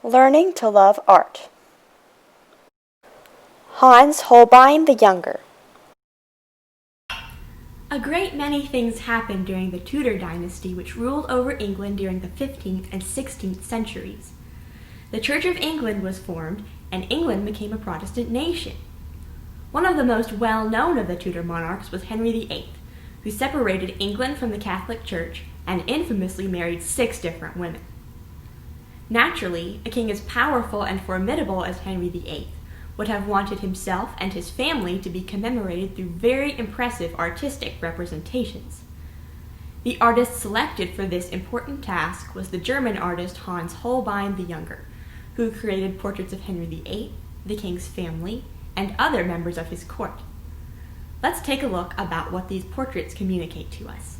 Learning to love art. Hans Holbein the Younger. A great many things happened during the Tudor dynasty, which ruled over England during the 15th and 16th centuries. The Church of England was formed, and England became a Protestant nation. One of the most well-known of the Tudor monarchs was Henry VIII, who separated England from the Catholic Church and infamously married 6 different women. Naturally, a king as powerful and formidable as Henry VIII would have wanted himself and his family to be commemorated through very impressive artistic representations. The artist selected for this important task was the German artist Hans Holbein the Younger, who created portraits of Henry VIII, the king's family, and other members of his court. Let's take a look about what these portraits communicate to us.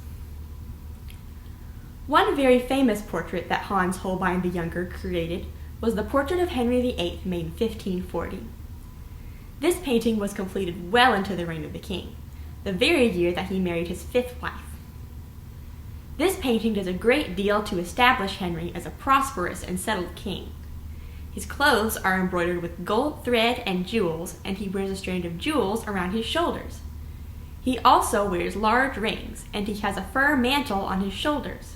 One very famous portrait that Hans Holbein the Younger created was the portrait of Henry VIII made in 1540. This painting was completed well into the reign of the king, the very year that he married his 5th wife. This painting does a great deal to establish Henry as a prosperous and settled king. His clothes are embroidered with gold thread and jewels, and he wears a strand of jewels around his shoulders. He also wears large rings, and he has a fur mantle on his shoulders.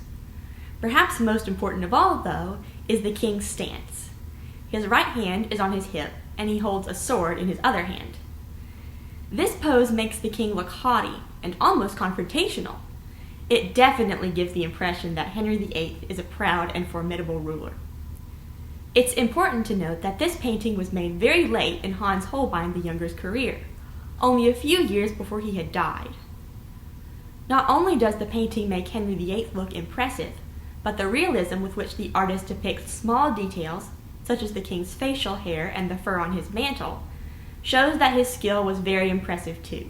Perhaps most important of all, though, is the king's stance. His right hand is on his hip, and he holds a sword in his other hand. This pose makes the king look haughty and almost confrontational. It definitely gives the impression that Henry VIII is a proud and formidable ruler. It's important to note that this painting was made very late in Hans Holbein the Younger's career, only a few years before he had died. Not only does the painting make Henry VIII look impressive, but the realism with which the artist depicts small details, such as the king's facial hair and the fur on his mantle, shows that his skill was very impressive too.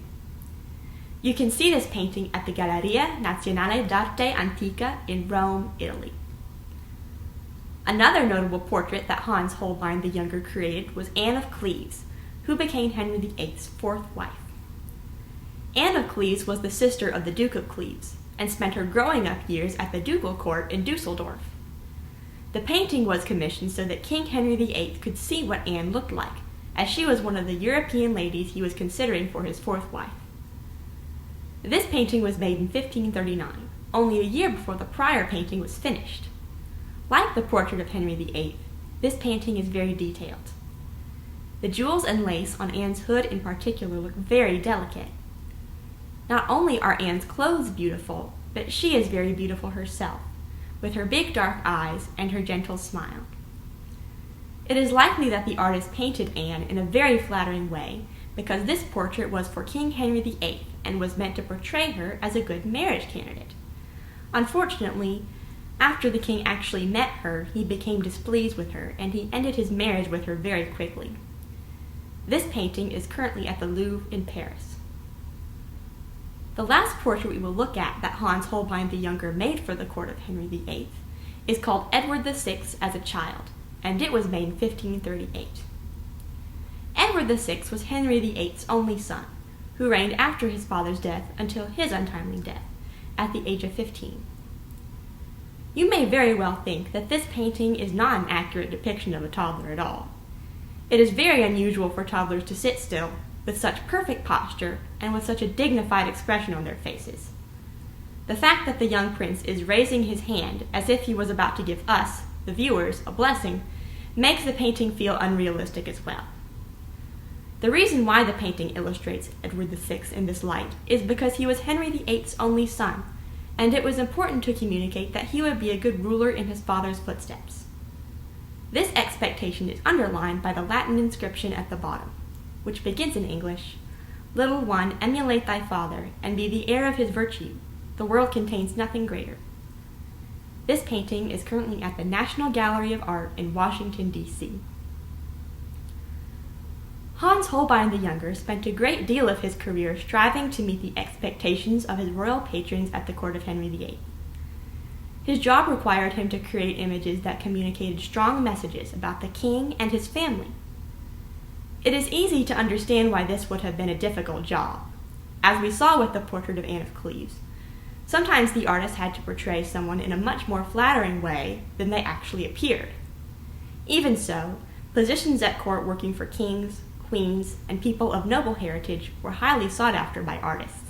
You can see this painting at the Galleria Nazionale d'Arte Antica in Rome, Italy. Another notable portrait that Hans Holbein the Younger created was Anne of Cleves, who became Henry VIII's 4th wife. Anne of Cleves was the sister of the Duke of Cleves, and spent her growing up years at the ducal court in Dusseldorf. The painting was commissioned so that King Henry VIII could see what Anne looked like, as she was one of the European ladies he was considering for his 4th wife. This painting was made in 1539, only a year before the prior painting was finished. Like the portrait of Henry VIII, this painting is very detailed. The jewels and lace on Anne's hood in particular look very delicate. Not only are Anne's clothes beautiful, but she is very beautiful herself, with her big dark eyes and her gentle smile. It is likely that the artist painted Anne in a very flattering way, because this portrait was for King Henry VIII and was meant to portray her as a good marriage candidate. Unfortunately, after the king actually met her, he became displeased with her, and he ended his marriage with her very quickly. This painting is currently at the Louvre in Paris. The last portrait we will look at that Hans Holbein the Younger made for the court of Henry VIII is called Edward VI as a Child, and it was made in 1538. Edward VI was Henry VIII's only son, who reigned after his father's death until his untimely death, at the age of 15. You may very well think that this painting is not an accurate depiction of a toddler at all. It is very unusual for toddlers to sit still, with such perfect posture, and with such a dignified expression on their faces. The fact that the young prince is raising his hand as if he was about to give us, the viewers, a blessing, makes the painting feel unrealistic as well. The reason why the painting illustrates Edward VI in this light is because he was Henry VIII's only son, and it was important to communicate that he would be a good ruler in his father's footsteps. This expectation is underlined by the Latin inscription at the bottom, which begins in English, "Little one, emulate thy father, and be the heir of his virtue. The world contains nothing greater." This painting is currently at the National Gallery of Art in Washington, D.C. Hans Holbein the Younger spent a great deal of his career striving to meet the expectations of his royal patrons at the court of Henry VIII. His job required him to create images that communicated strong messages about the king and his family. It is easy to understand why this would have been a difficult job. As we saw with the portrait of Anne of Cleves, sometimes the artist had to portray someone in a much more flattering way than they actually appeared. Even so, positions at court working for kings, queens, and people of noble heritage were highly sought after by artists.